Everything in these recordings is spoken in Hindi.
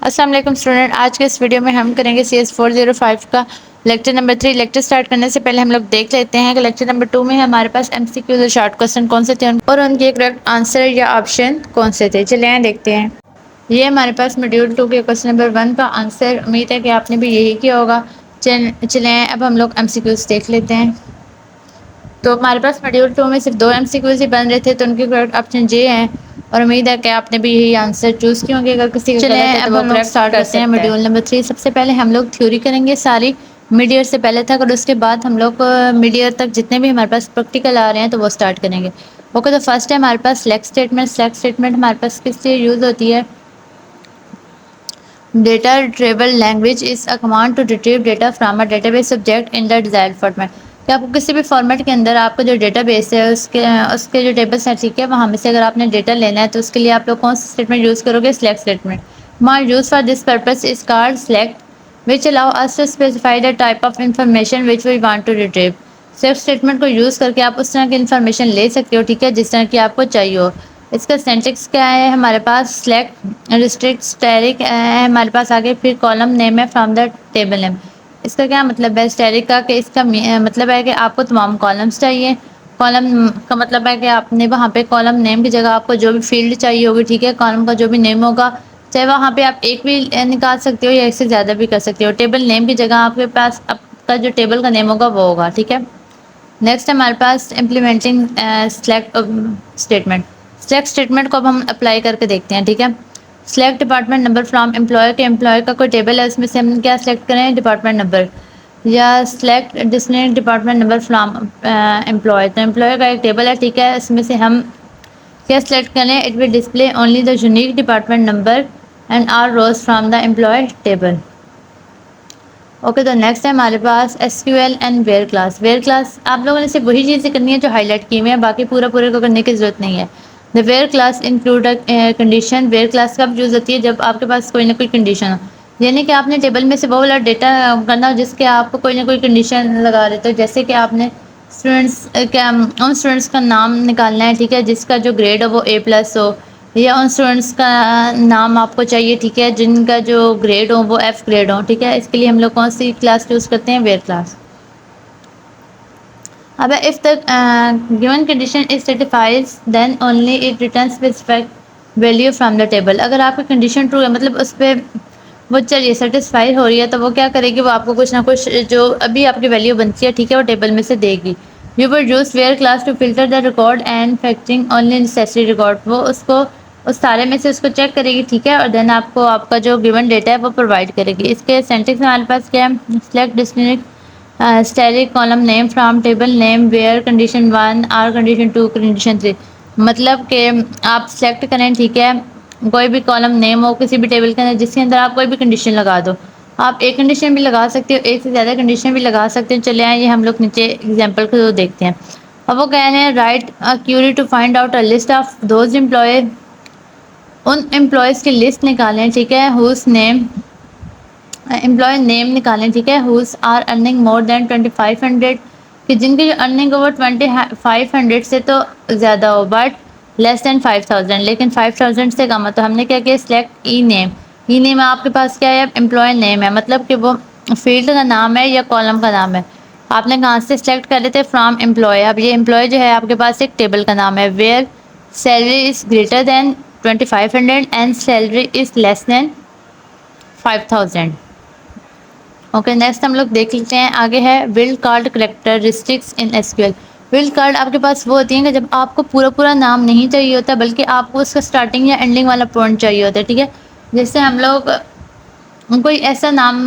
अस्सलाम वालेकुम स्टूडेंट। आज के इस वीडियो में हम करेंगे CS 405 का लेक्चर नंबर 3। लेक्चर स्टार्ट करने से पहले हम लोग देख लेते हैं कि लेक्चर नंबर 2 में हमारे पास MCQ शॉर्ट क्वेश्चन कौन से थे और उनके करेक्ट आंसर या ऑप्शन कौन से थे। चलिए आइए देखते हैं। ये हमारे पास मॉड्यूल 2 के क्वेश्चन नंबर 1 का आंसर। उम्मीद है कि आपने भी यही किया होगा। चलें अब हम लोग MCQs देख लेते हैं। तो हमारे पास मॉड्यूल 2 में सिर्फ 2 MCQs ही बन रहे थे, तो उनके करेक्ट ऑप्शन ये हैं और उम्मीद है कि आपने भी यही आंसर चूज़ किए होंगे। अगर किसी का गलत है तो वो करेक्ट स्टार्ट करते हैं मॉड्यूल नंबर 3। सबसे पहले हम लोग थ्योरी करेंगे सारी मिड ईयर से पहले तक, और उसके बाद हम लोग मिड ईयर तक जितने भी हमारे पास प्रैक्टिकल आ रहे हैं तो वो स्टार्ट करेंगे। ओके, तो फर्स्ट है हमारे पास सिलेक्ट स्टेटमेंट। सिलेक्ट स्टेटमेंट हमारे पास किस लिए यूज़ होती है? Data retrieval language is a command to retrieve data from a database object in the desired format. कि आपको किसी भी फॉर्मेट के अंदर आपका जो डेटाबेस है उसके जो टेबल्स हैं, ठीक है, वहाँ में से अगर आपने डेटा लेना है तो उसके लिए आप लोग कौन सा स्टेटमेंट यूज़ करोगे? Select statement. Command use for this purpose is called select which allow us to specify the type of information which we want to retrieve. Select statement को यूज़ करके आप उस तरह की इन्फॉर्मेशन ले सकते हो, ठीक है, जिस तरह की आपको चाहिए हो। इसका सिंटैक्स क्या है हमारे पास? सिलेक्ट रिस्ट्रिक्ट स्टैटिक है हमारे पास आगे, फिर कॉलम नेम है फ्रॉम द टेबल नेम। इसका क्या मतलब है स्टैटिक का? कि इसका मतलब है कि आपको तमाम कॉलम्स चाहिए। कॉलम का मतलब है कि आपने वहाँ पे कॉलम नेम की जगह आपको जो भी फील्ड चाहिए होगी, ठीक है, कॉलम का जो भी नेम होगा, चाहे वहाँ पे आप एक भी निकाल सकते हो या एक से ज़्यादा भी कर सकते हो। टेबल नेम की जगह आपके पास आपका जो टेबल का नेम होगा वो होगा, ठीक है। नेक्स्ट हमारे पास implementing select statement. Select statement को अब हम अप्लाई करके देखते हैं, ठीक है। Select department number from employer के एम्प्लॉयर का कोई टेबल है, उसमें से हम क्या सिलेक्ट करें? Department number. या select distinct department number from employ. तो एम्प्लॉयर का एक टेबल है, ठीक है, इसमें से हम क्या सिलेक्ट करें? It will display only the unique department number and or rows from the employee table. Okay, तो नेक्स्ट है हमारे पास SQL and where clause. Where clause आप लोगों ने सिर्फ वही चीज़ें करनी है जो हाईलाइट की हुई है, बाकी पूरा पूरे को करने की जरूरत नहीं है। The where clause include condition. Where clause कब यूज़ होती है? जब आपके पास कोई ना कोई कंडीशन हो, यानी कि आपने टेबल में से वो वाला डेटा करना हो जिसके आपको कोई ना कोई कंडीशन लगा देते हो। जैसे कि आपने स्टूडेंट्स क्या उन स्टूडेंट्स का नाम निकालना है, ठीक है, जिसका जो ग्रेड हो वो A+ हो, या उन स्टूडेंट्स का नाम आपको चाहिए, ठीक है, जिनका जो ग्रेड हो वो F ग्रेड हो, ठीक है। इसके लिए हम लोग कौन सी क्लास यूज़ करते हैं? Where class. अब if the given condition is satisfies then only it return specified value from the table. अगर आपकी कंडीशन ट्रू है, मतलब उस पर वो चलिए सेटिस्फाई हो रही है, तो वो क्या करेगी? वो आपको कुछ ना कुछ जो अभी आपकी वैल्यू बनती है, ठीक है, वो टेबल में से देगी। You would use where clause to filter the record and factoring only necessary record. वो उसको उस सारे में से उसको चेक करेगी, ठीक है, और देन आपको आपका जो गिवन डेटा है वो प्रोवाइड करेगी। इसके सेंटेक्स में हमारे पास क्या है? Select distinct static column name from table name where condition 1 or condition 2 condition 3। मतलब कि आप सेलेक्ट करें, ठीक है, कोई भी कॉलम नेम हो किसी भी टेबल के अंदर जिसके अंदर आप कोई भी कंडीशन लगा दो। आप एक कंडीशन भी लगा सकते हो, एक से ज़्यादा कंडीशन भी लगा सकते हो। चले आए ये हम लोग नीचे एग्जाम्पल को देखते हैं। अब वो कह रहे हैं write a query to find out a list of those employee. उन एम्प्लॉयज़ की लिस्ट निकालें, ठीक है, हुज नेम एम्प्लॉय नेम निकालें, ठीक है, whose are earning more than 2500, कि जिनकी जो अर्निंग हो वो 2500 से तो ज़्यादा हो, बट लेस देन 5000, लेकिन 5000 से कम है। तो हमने क्या किया? सिलेक्ट ई नेम। ई नेम आपके पास क्या है? एम्प्लॉय नेम है, मतलब कि वो फील्ड का नाम है या कॉलम का नाम है। आपने कहाँ से सिलेक्ट कर रहे थे? From employ. अब ये एम्प्लॉय जो है आपके पास एक टेबल का नाम है। Where salary is greater than 2500 and salary is less than 5000। Okay, next हम लोग देख लेते हैं। आगे है wild card characteristics in SQL। Wild card आपके पास वो होती है कि जब आपको पूरा पूरा नाम नहीं चाहिए होता, बल्कि आपको उसका स्टार्टिंग या एंडिंग वाला पॉइंट चाहिए होता है, ठीक है। जैसे हम लोग कोई ऐसा नाम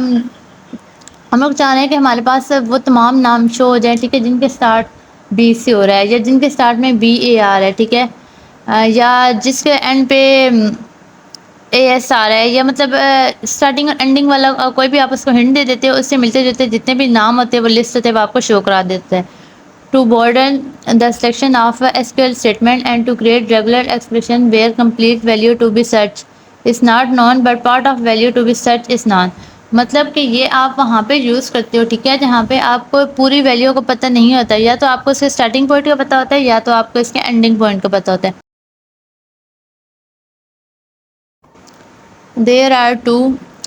हम लोग चाह रहे हैं कि हमारे पास वो तमाम नाम शो हो जाए, ठीक है, जिनके स्टार्ट B से हो रहा है या जिनके स्टार्ट में BAR है, ठीक है, या जिसके एंड पे AS आ रहा है, या मतलब स्टार्टिंग और एंडिंग वाला कोई भी आप उसको हिंट दे देते हो, उससे मिलते जुलते जितने भी नाम होते हैं वो लिस्ट होते हैं वो आपको शो करा देता है। To broaden the selection of a SQL statement and to create regular expression where complete value to be searched is not known but part of value to be searched is known। मतलब कि ये आप वहाँ पे यूज़ करते हो, ठीक है, जहाँ पे आपको पूरी वैल्यू का पता नहीं होता, या तो आपको इसके स्टार्टिंग पॉइंट का पता होता है या तो आपको इसके एंडिंग पॉइंट का पता होता है। There are two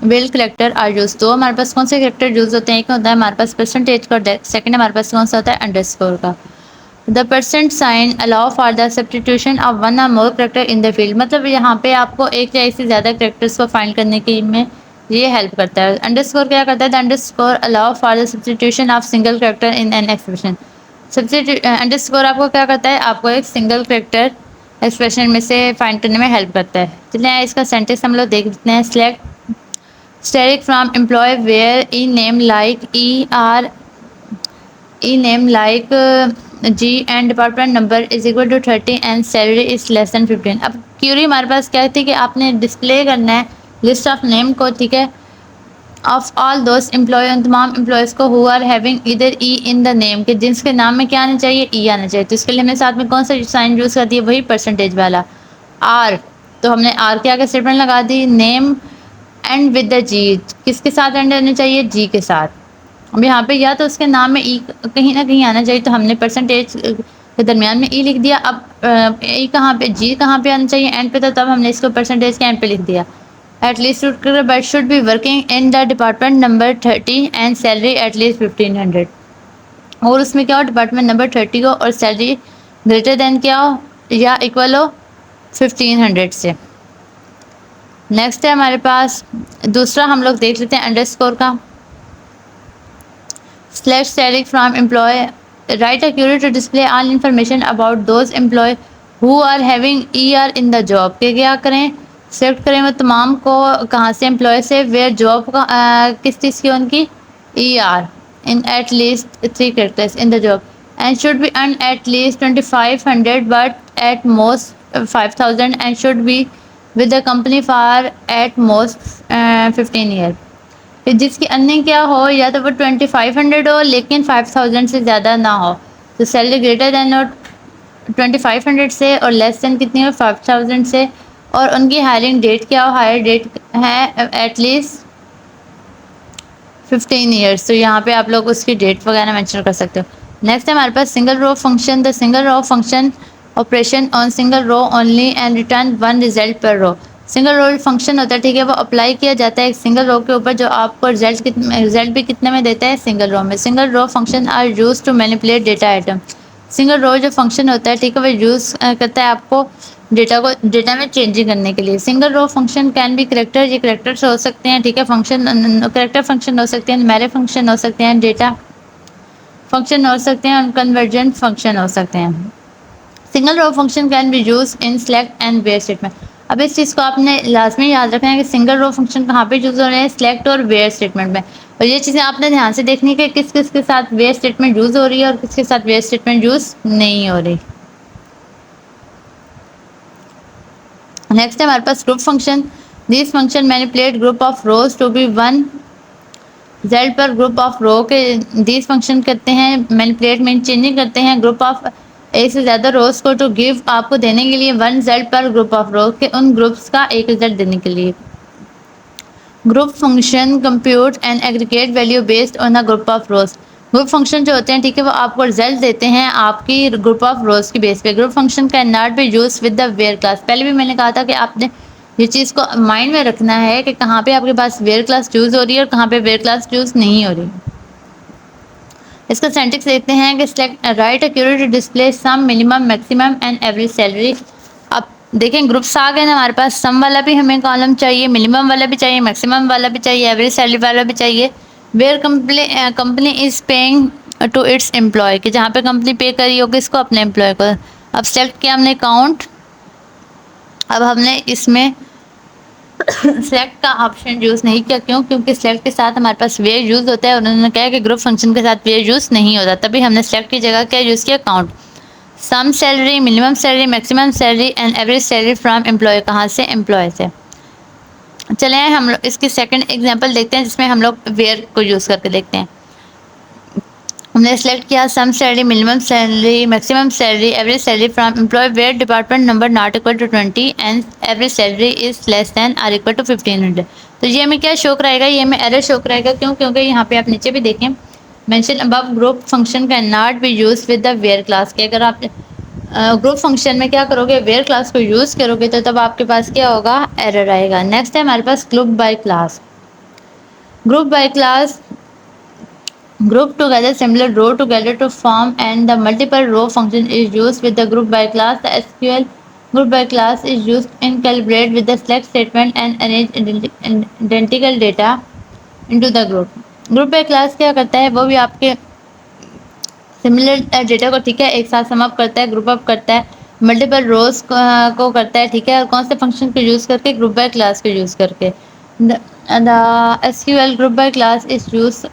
wild character are use. तो हमारे पास कौन से करेक्टर यूज होते हैं? एक होता है हमारे पास परसेंटेज का, सेकंड हमारे पास कौन सा होता है? अंडरस्कोर का। The percent sign allow for the substitution of one or more character in the field. मतलब यहाँ पे आपको एक या एक से ज़्यादा करेक्टर्स को फाइंड करने के में ये हेल्प करता है। अंडरस्कोर क्या करता है? The underscore allow for the substitution of single character in an expression. Underscore आपको क्या करता है? आपको एक सिंगल करेक्टर एक्सप्रेशन में से फाइंड करने में हेल्प करता है। चलिए इसका सेंटेंस हम लोग देख लेते हैं। Select asterisk from employ where E name like G and department number is equal to 30 and salary is less than 15। अब क्यूरी हमारे पास क्या थी कि आपने डिस्प्ले करना है लिस्ट ऑफ नेम को, ठीक है, ऑफ ऑल दोस्त एम्प्लॉय, उन तमाम एम्प्लॉयज़ को हु आर हैविंग इधर ई इन द नेम, के जिनके नाम में क्या आना चाहिए? ई आना चाहिए। तो इसके लिए हमने साथ में कौन सा साइन यूज़ कर दिया? वही परसेंटेज वाला आर। तो हमने आर के आगे स्टेटमेंट लगा दी। नेम एंड विद द जी, किसके साथ एंड आना चाहिए? जी के साथ। अब यहाँ पे या तो उसके नाम में ई कहीं ना कहीं आना चाहिए, तो हमने परसेंटेज के दरमियान में ई लिख दिया। अब ई कहाँ पे, जी कहाँ पे आना चाहिए? एंड पे, तो तब हमने इसको परसेंटेज के एंड पे लिख दिया। At least but should be working in the department number 30 and salary at least 1500। और उसमें क्या हो? डिपार्टमेंट नंबर 30 हो और सैलरी ग्रेटर देन क्या हो या इक्वल हो 1500 से। नेक्स्ट है हमारे पास दूसरा, हम लोग देख लेते हैं अंडरस्कोर का। Select static from employee. Write a query to display all information about those employee who are having ER in the job। के क्या करें? सेलेक्ट करें वो तमाम को, कहाँ से? एम्प्लॉय से। वेयर जॉब का किस चीज़ की? उनकी ER in at least 3 characters in the job and should be earned at least 2500 but at most 5000 and should be with the company for at most 15 years। फिर जिसकी अर्निंग क्या हो, या तो वो 2500 हो लेकिन 5000 से ज़्यादा ना हो। तो सैलरी ग्रेटर देन हो 2500 से और लेस देन कितनी हो? 5000 से। और उनकी हायरिंग डेट क्या हो? हायर डेट है एटलीस्ट 15 ईयर्स। तो यहाँ पे आप लोग उसकी डेट वगैरह मेंशन कर सकते हो। नेक्स्ट है हमारे पास single row function. The single row function operation on single row only and return one result per row. Single row function होता है, ठीक है, वो अप्लाई किया जाता है एक सिंगल रो के ऊपर, जो आपको रिजल्ट भी कितने में देता है? सिंगल रो में। Single row function are use to manipulate data item. Single row जो फंक्शन होता है, ठीक है, वो यूज़ करता है आपको डेटा में चेंजिंग करने के लिए। Single row function can be character, ये करेक्टर्स हो सकते हैं, ठीक है, फंक्शन करेक्टर फंक्शन हो सकते हैं, न्यूमेरिक फंक्शन हो सकते हैं, डेटा फंक्शन हो सकते हैं और कन्वर्जेंट फंक्शन हो सकते हैं। Single row function can be use in select and where statement. अब इस चीज़ को आपने लाजमी याद रखना है कि सिंगल रो फंक्शन कहाँ पे यूज़ हो रहे हैं? सिलेक्ट और वेयर स्टेटमेंट में। और ये चीज़ें आपने ध्यान से देखनी है कि किस किस के साथ वेयर स्टेटमेंट यूज़ हो रही है और किसके साथ वेयर स्टेटमेंट यूज़ नहीं हो रही। नेक्स्ट है हमारे पास group function. This function manipulate group of rows to be one Z per group of row के। दिस फंक्शन करते हैं मैनिपुलेट मीन चेंजिंग करते हैं ग्रुप ऑफ एक से ज़्यादा रोज को टू गिव आपको देने के लिए one Z per group of row के उन ग्रुप्स का एक रिजल्ट देने के लिए। Group function compute and aggregate value based on a group of rose. Group function जो होते हैं, ठीक है, वो आपको रिजल्ट देते हैं आपकी ग्रुप ऑफ रोज की बेस पे। Group function can not be use with the where clause. पहले भी मैंने कहा था कि आपने ये चीज़ को माइंड में रखना है कि कहाँ पे आपके पास वेयर क्लास यूज़ हो रही है और कहाँ पे वेयर क्लास यूज़ नहीं हो रही। इसका सेंटेक्स देखते हैं कि select write a query to display sum minimum maximum and average salary. अब देखें ग्रुप्स आ गए ना हमारे पास। सम वाला भी हमें कॉलम चाहिए, मिनिमम वाला भी चाहिए, मैक्सिमम वाला भी चाहिए, एवरेज सैलरी वाला भी चाहिए। Where company is paying to its employee, कि जहाँ पे कंपनी पे करी होगी इसको अपने एम्प्लॉय को। अब सेलेक्ट किया हमने काउंट। अब हमने इसमें सेलेक्ट का ऑप्शन यूज़ नहीं किया। क्यों? क्योंकि सेलेक्ट के साथ हमारे पास वेयर यूज़ होता है। उन्होंने कहा कि ग्रुप फंक्शन के साथ वेयर यूज़ नहीं होता, तभी हमने सेलेक्ट की जगह क्या यूज़ किया? Count. Sum salary, minimum salary, maximum salary and average salary from employee. कहाँ से? एम्प्लॉय से। चले हम लोग इसकी सेकंड एग्जांपल देखते हैं जिसमें हम लोग वेयर को यूज़ करके देखते हैं। हमने सेलेक्ट किया sum salary, minimum salary, maximum salary, average salary from employ where department number not equal to 20 and average salary is less than or equal to 1500। तो ये हमें क्या शो कराएगा? ये हमें एरर शो कराएगा। क्यों? क्योंकि यहाँ पे आप नीचे भी देखें mention above group function can not be use with the where clause के। अगर आप ग्रुप फंक्शन में क्या करोगे, वेयर क्लास को यूज़ करोगे तो तब आपके पास क्या होगा, एरर आएगा। नेक्स्ट है हमारे पास group by class. Group by class group together similar row together to form and the multiple row function is used with the group by class. The SQL group by class is used in calibrate with the select statement and arrange identical data into the group. Group by class क्या करता है, वो भी आपके सिमिलर डेटा को ठीक है एक साथ सम अप करता है, ग्रुप अप करता है, मल्टीपल रोज को करता है ठीक है, और कौन से फंक्शन को यूज़ करके, ग्रुप बाय क्लास को यूज़ करके। The SQL group by class is use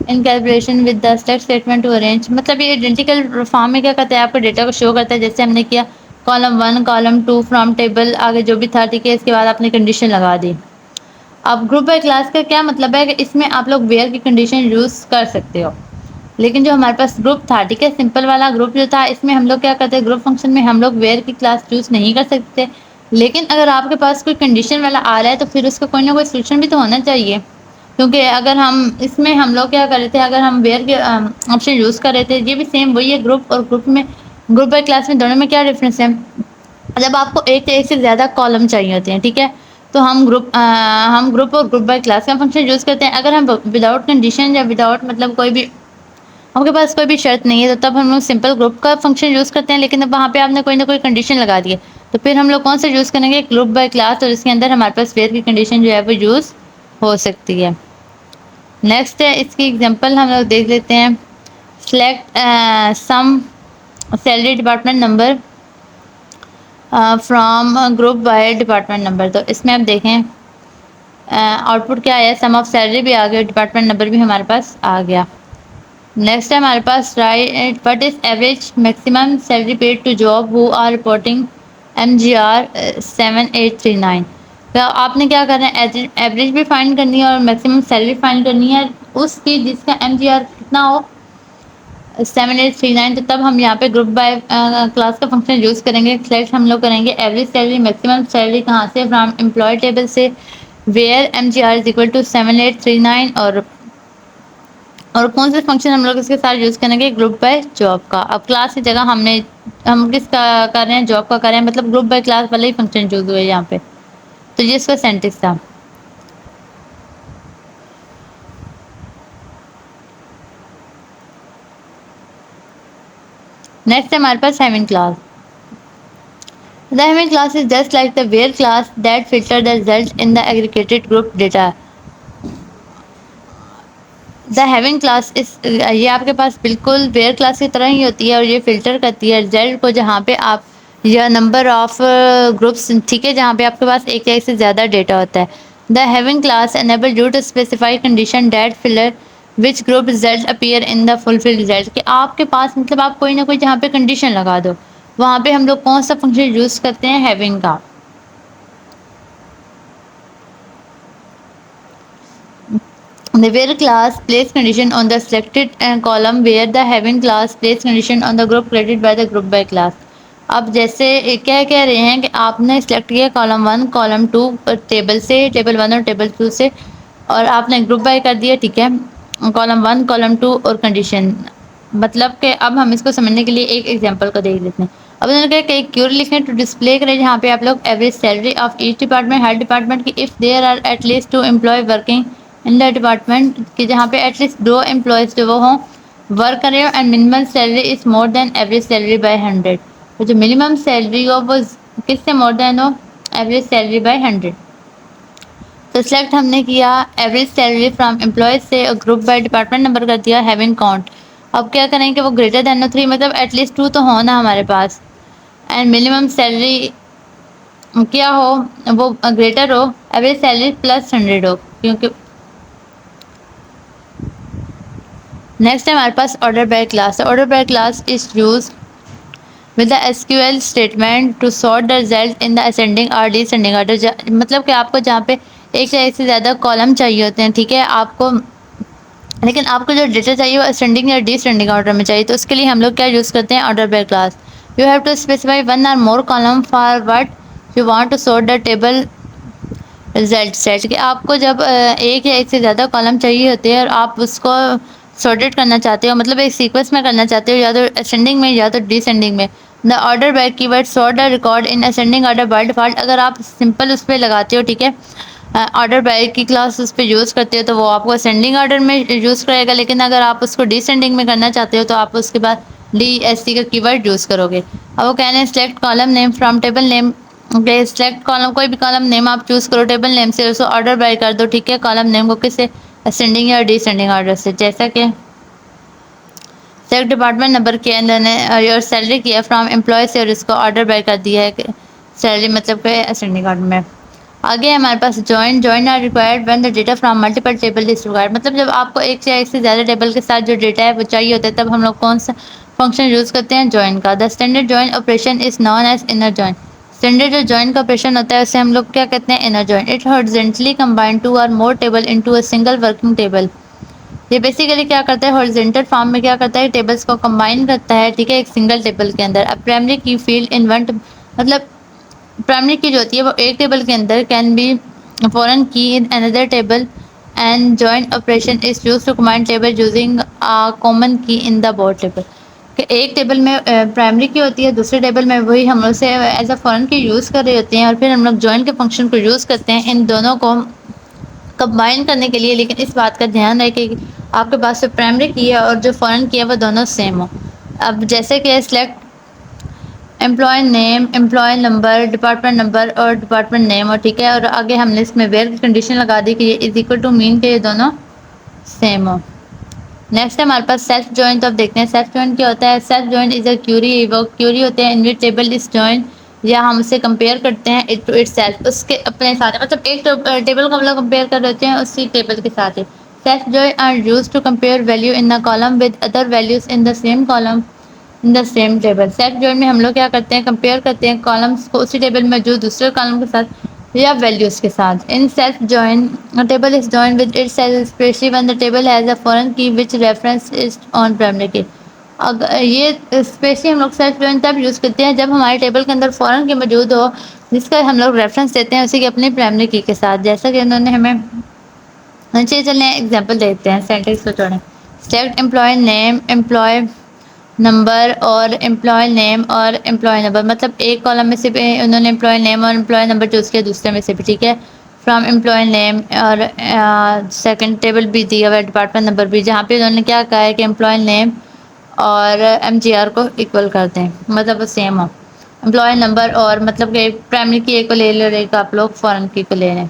in calculation with the select statement to arrange, मतलब ये आइडेंटिकल फॉर्म में क्या करता है, आपको डेटा को शो करता है जैसे हमने किया कॉलम 1 कॉलम 2 फ्रॉम टेबल आगे जो भी था ठीक है, इसके बाद आपने कंडीशन लगा दी। अब ग्रुप बाय क्लास का क्या मतलब है कि इसमें आप लोग वेयर की कंडीशन यूज़ कर सकते हो, लेकिन जो हमारे पास ग्रुप था ठीक है, सिंपल वाला ग्रुप जो था, इसमें हम लोग क्या करते हैं, ग्रुप फंक्शन में हम लोग वेयर की क्लास यूज़ नहीं कर सकते। लेकिन अगर आपके पास कोई कंडीशन वाला आ रहा है तो फिर उसका कोई ना कोई सोल्यूशन भी तो होना चाहिए, क्योंकि अगर हम इसमें हम लोग क्या कर रहे थे, अगर हम वेयर के ऑप्शन यूज़ कर रहे थे, ये भी सेम वही है, ग्रुप और ग्रुप में, ग्रुप बाय क्लास में दोनों में क्या डिफरेंस है, जब आपको एक से ज़्यादा कॉलम चाहिए होते हैं ठीक है, तो हम ग्रुप और ग्रुप बाय क्लास का फंक्शन यूज़ करते हैं। अगर हम विदाउट कंडीशन या विदाउट मतलब कोई भी आपके पास कोई भी शर्त नहीं है तो तब हम लोग सिंपल ग्रुप का फंक्शन यूज़ करते हैं, लेकिन अब वहाँ पे आपने कोई ना कोई कंडीशन लगा दी है तो फिर हम लोग कौन सा यूज़ करेंगे, ग्रुप बाय क्लास, और इसके अंदर हमारे पास वेयर की कंडीशन जो है वो यूज़ हो सकती है। नेक्स्ट है इसकी एग्जांपल हम लोग देख लेते हैं, select sum salary department number from group by department number. तो इसमें आप देखें आउटपुट क्या है, सम ऑफ सैलरी भी आ गया, डिपार्टमेंट नंबर भी हमारे पास आ गया। नेक्स्ट है हमारे पास write what is average maximum salary paid to job who are reporting MGR 7839। तो आपने क्या करना है, एवरेज भी फाइंड करनी है और मैक्सिमम सैलरी फाइंड करनी है उसकी जिसका MGR कितना हो 7839। तो तब हम यहाँ पे ग्रुप बाय क्लास का फंक्शन यूज़ करेंगे। सेलेक्ट हम लोग करेंगे एवरेज सैलरी मैक्सिमम सैलरी कहाँ से, फ्रॉम एम्प्लॉय टेबल से, where MGR is equal to 7839, और कौन से फंक्शन हम लोग इसके साथ यूज़ करेंगे, ग्रुप बाय जॉब का। अब क्लास की जगह हम किसका कर रहे हैं, जॉब का कर रहे हैं, मतलब ग्रुप बाय क्लास वाला ही फंक्शन यूज़ हुआ है यहाँ पे। तो ये इसका सेंटेक्स था। नेक्स्ट है हमारे पास having class. The having class is just like the where class that filter the result in the aggregated group data. The having class इस ये आपके पास बिल्कुल वेयर क्लास की तरह ही होती है और ये फिल्टर करती है रिजल्ट को, जहाँ पे आप या नंबर ऑफ ग्रुप्स ठीक है, जहाँ पे आपके पास एक या एक से ज़्यादा डेटा होता है। The having clause enable you to specify condition that filter which group result appear in the fulfill result, कि आपके पास मतलब आप कोई ना कोई जहाँ पे कंडीशन लगा दो, वहाँ पे हम लोग कौन सा फंक्शन यूज़ करते हैं, हैविंग का। The where class place condition on the selected column where the having class place condition on the group created by the group by class। अब जैसे क्या कह रहे हैं कि आपने सेलेक्ट किया कॉलम 1 कॉलम 2 टेबल से, टेबल 1 और टेबल 2 से, और आपने ग्रुप बाय कर दिया ठीक है, कॉलम 1 कॉलम 2 और कंडीशन, मतलब कि अब हम इसको समझने के लिए एक एग्जांपल को देख लेते हैं। अब उन्होंने कहा कि एक क्यूरी लिखें टू डिस्प्ले करें जहाँ पे आप लोग average salary of each department, हर डिपार्टमेंट की, if there are at least 2 employ working in the department, कि जहाँ पे एटलीस्ट 2 एम्प्लॉयज़ जो वो हों वर्क कर रहे हो, and minimum salary is more than average salary by 100। तो जो मिनिमम सैलरी हो वो किससे मोर देन हो, एवरेज सैलरी बाय 100। तो सिलेक्ट हमने किया एवरेज सैलरी फ्रॉम एम्प्लॉयज से, और ग्रुप बाय डिपार्टमेंट नंबर कर दिया हैविंग काउंट। अब क्या करें कि वो ग्रेटर देन 3, मतलब एटलीस्ट 2 तो हो ना हमारे पास, एंड मिनिमम सैलरी क्या हो, वो ग्रेटर हो एवरेज सैलरी प्लस 100 हो, क्योंकि नेक्स्ट है हमारे पास order by class. Order by class is use with the SQL statement to sort the result in the ascending or descending order, मतलब कि आपको जहाँ पे एक या एक से ज़्यादा कॉलम चाहिए होते हैं ठीक है आपको, लेकिन आपको जो डेटा चाहिए वो असेंडिंग या डिसेंडिंग ऑर्डर में चाहिए, तो उसके लिए हम लोग क्या यूज़ करते हैं, order by class. You have to specify 1 or more column for what you want to sort the table result set, कि आपको जब एक या एक से ज़्यादा कॉलम चाहिए होते हैं और आप उसको सॉर्टेड करना चाहते हो, मतलब एक सीक्वेंस में करना चाहते हो, या तो असेंडिंग में या तो डिसेंडिंग में। The order by keyword sort the record in ascending order by default. अगर आप सिंपल उस पर लगाते हो, ठीक है, ऑर्डर बाय की क्लास उस पर यूज़ करते हो तो वो आपको असेंडिंग ऑर्डर में यूज़ करेगा, लेकिन अगर आप उसको डिसेंडिंग में करना चाहते हो तो आप उसके बाद डी एस सी का कीवर्ड यूज़ करोगे। अब वो कहने हैं select column name from table name. Okay, select column, कोई भी कॉलम नेम आप चूज़ करो टेबल नेम से, उसको ऑर्डर बाय कर दो, ठीक है, कॉलम नेम को किससे, असेंडिंग या डिसेंडिंग ऑर्डर से। जैसा कि सेलेक्ट डिपार्टमेंट नंबर के अंदर ने योर सैलरी किया फ्रॉम एम्प्लॉय से और इसको ऑर्डर बाय कर दिया है सैलरी मतलब के असेंडिंग ऑर्डर में। आगे हमारे पास join are required when the data from multiple table is required. मतलब जब आपको एक या एक से ज़्यादा टेबल के साथ जो डेटा है वो चाहिए होता है तब हम लोग कौन सा फंक्शन यूज़ करते हैं, जॉइन का। The standard join operation is known as inner join. Standard जो जॉइन का ऑपरेशन होता है उसे हम लोग क्या कहते हैं, inner join. It horizontally combine two or more table into a single working table. ये बेसिकली क्या करता है, हॉरिजॉन्टल फॉर्म में क्या करता है, टेबल्स को कंबाइन करता है, ठीक है, एक सिंगल टेबल के अंदर। अब प्राइमरी की फील्ड इन वन, मतलब प्राइमरी की जो होती है वो एक टेबल के अंदर can be foreign key in another table and joint operation is use to command table using common key in the board table. कि एक टेबल में प्राइमरी की होती है, दूसरे टेबल में वही हम लोग से एज अ फॉरेन की यूज़ कर रहे होते हैं, और फिर हम लोग जॉइन के फंक्शन को यूज़ करते हैं इन दोनों को कंबाइन करने के लिए। लेकिन इस बात का ध्यान रहे कि आपके पास जो प्राइमरी की है और जो फॉरेन की है वो दोनों सेम हो। अब जैसे कि select employee name, employee number, department number और डिपार्टमेंट नेम, और ठीक है, और आगे हमने इसमें वेयर की कंडीशन लगा दी कि ये इज इक्वल टू मीन के ये दोनों सेम हो। नेक्स्ट है हमारे पास सेल्फ जॉइन। तो अब देखते हैं सेल्फ जॉइन क्या होता है। Self join is a query, वो क्यूरी होते हैं in which table is join, या हम उसे कंपेयर करते हैं इट टू इट सेल्फ, उसके अपने साथ, मतलब एक टेबल को हम लोग कंपेयर कर रहे होते हैं उसी टेबल के साथ ही। Self join are use to compare value in the column with other values in the same column in the same table. Self join में हम लोग क्या करते हैं, कंपेयर करते हैं कॉलम्स को उसी टेबल में जो दूसरे कॉलम के साथ या वैल्यूज के साथ। In self join table is join with itself specially when the table has a foreign key which reference is on primary key. अगर ये स्पेशली हम लोग सेल्फ जॉइन तब यूज़ करते हैं जब हमारे टेबल के अंदर फॉरेन की मौजूद हो जिसका हम लोग रेफरेंस देते हैं उसी की अपनी प्राइमरी की के साथ। जैसा कि उन्होंने हमें, चलिए एग्जाम्पल देते हैं सेंटेंस को छोड़ें। Select employ name, employee number और एम्प्लॉय नेम और एम्प्लॉय नंबर, मतलब एक कॉलम में से भी उन्होंने एम्प्लॉय नेम और एम्प्लॉय नंबर चूज़ किया, दूसरे में से भी, ठीक है, फ्रॉम एम्प्लॉय नेम, और सेकंड टेबल भी दिया हुआ है डिपार्टमेंट नंबर भी, जहाँ पे उन्होंने क्या कहा है कि एम्प्लॉय नेम और एम जी आर को इक्वल कर दें, मतलब वो सेम हो। एम्प्लॉय नंबर और मतलब कि प्राइमरी की एक को ले लो, एक आप लोग फॉरेन की को ले लें।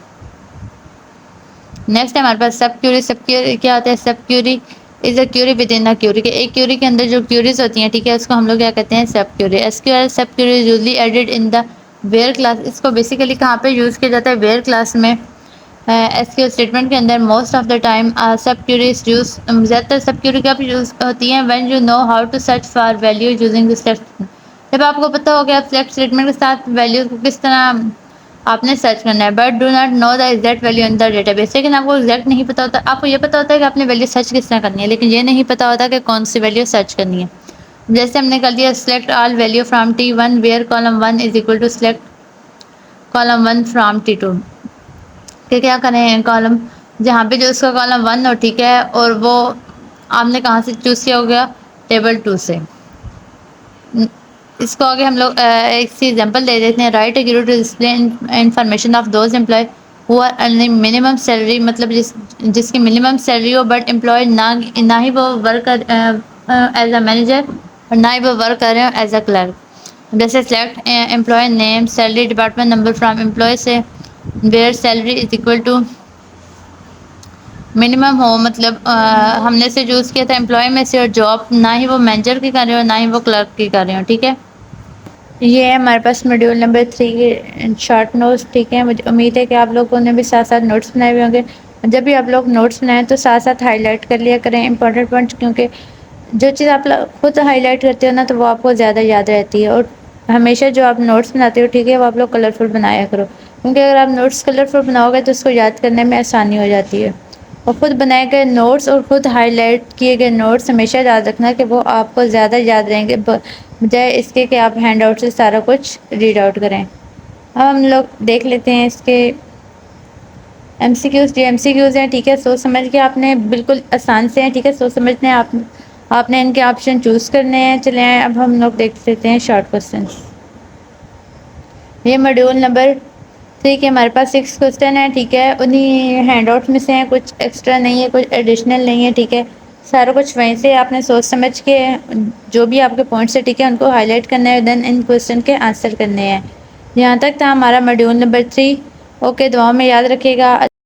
नेक्स्ट है हमारे पास सब क्यूरी। सब क्यूरी क्या होता है, subquery is a query within a query, के एक क्यूरी के अंदर जो क्यूरीज होती हैं, ठीक है, उसको हम लोग क्या कहते हैं, subquery. SQL subquery usually added in the where clause. इसको बेसिकली कहाँ पे यूज़ किया जाता है, वेयर क्लास में। एसक्यूएल स्टेटमेंट के अंदर most of the time subqueries use, ज़्यादातर सब क्यूरी कब यूज़ होती हैं, when you know how to search for value using this. जब आपको पता हो कि आप सिलेक्ट स्टेटमेंट के साथ वैल्यू को किस तरह आपने सर्च करना है, but do not know the exact value in the database. लेकिन आपको एग्जैक्ट नहीं पता होता, आपको ये पता होता है कि आपने वैल्यू सर्च किस तरह करनी है, लेकिन ये नहीं पता होता कि कौन सी वैल्यू सर्च करनी है। जैसे हमने कर दिया select all value from T one where column one is equal to select column one from T two, कि क्या करें, कॉलम जहाँ पे जो उसका कॉलम वन हो, ठीक है, और वो आपने कहाँ से चूज़ किया हो गया, टेबल टू से। इसको आगे हम लोग एक सी एग्जांपल दे देते हैं। Write agree to display information of those employee who are earning minimum salary, मतलब जिसकी मिनिमम सैलरी हो बट एम्प्लॉय ना ही वो वर्क कर एज अ मैनेजर और ना ही वो वर्क कर रहे हो एज अ क्लर्क। जैसे select employ name, salary, department number from employ से where salary is equal to minimum हो, मतलब हमने से चूज़ किया था एम्प्लॉय में से, और जॉब ना ही वो मैनेजर की कर रहे हो ना ही वो क्लर्क की कर रहे हो, ठीक है। ये है हमारे पास मॉड्यूल नंबर 3 के शॉर्ट नोट्स, ठीक है। मुझे उम्मीद है कि आप लोगों ने भी साथ साथ नोट्स बनाए हुए होंगे। जब भी आप लोग नोट्स बनाएं तो साथ साथ हाईलाइट कर लिया करें इंपॉर्टेंट पॉइंट्स, क्योंकि जो चीज़ आप खुद हाईलाइट करते हो ना तो वो आपको ज़्यादा याद रहती है। और हमेशा जो आप नोट्स बनाते हो, ठीक है, वो आप लोग कलरफुल बनाया करो, क्योंकि अगर आप नोट्स कलरफुल बनाओगे तो उसको याद करने में आसानी हो जाती है। और ख़ुद बनाए गए नोट्स और ख़ुद हाईलाइट किए गए नोट्स हमेशा याद रखना कि वो आपको ज़्यादा याद रहेंगे बजाय इसके कि आप हैंड आउट से सारा कुछ रीड आउट करें। अब हम लोग देख लेते हैं इसके एमसीक्यूज जो एमसीक्यूज हैं, ठीक है, सोच समझ के आपने बिल्कुल आसान से हैं, ठीक है, सोच समझने आपने इनके ऑप्शन चूज़ करने हैं। चले आए अब हम लोग देख लेते हैं शॉर्ट क्वेश्चन। ये मॉड्यूल नंबर 3 के हमारे पास 6 क्वेश्चन है, ठीक है, उन्हीं हैंड आउट में से हैं, कुछ एक्स्ट्रा नहीं है, कुछ एडिशनल नहीं है, ठीक है, सारा कुछ वहीं से आपने सोच समझ के जो भी आपके पॉइंट्स है, ठीक है, उनको हाईलाइट करना है, देन इन क्वेश्चन के आंसर करने हैं। यहाँ तक था हमारा मॉड्यूल नंबर 3। ओके, दुआओं में याद रखिएगा।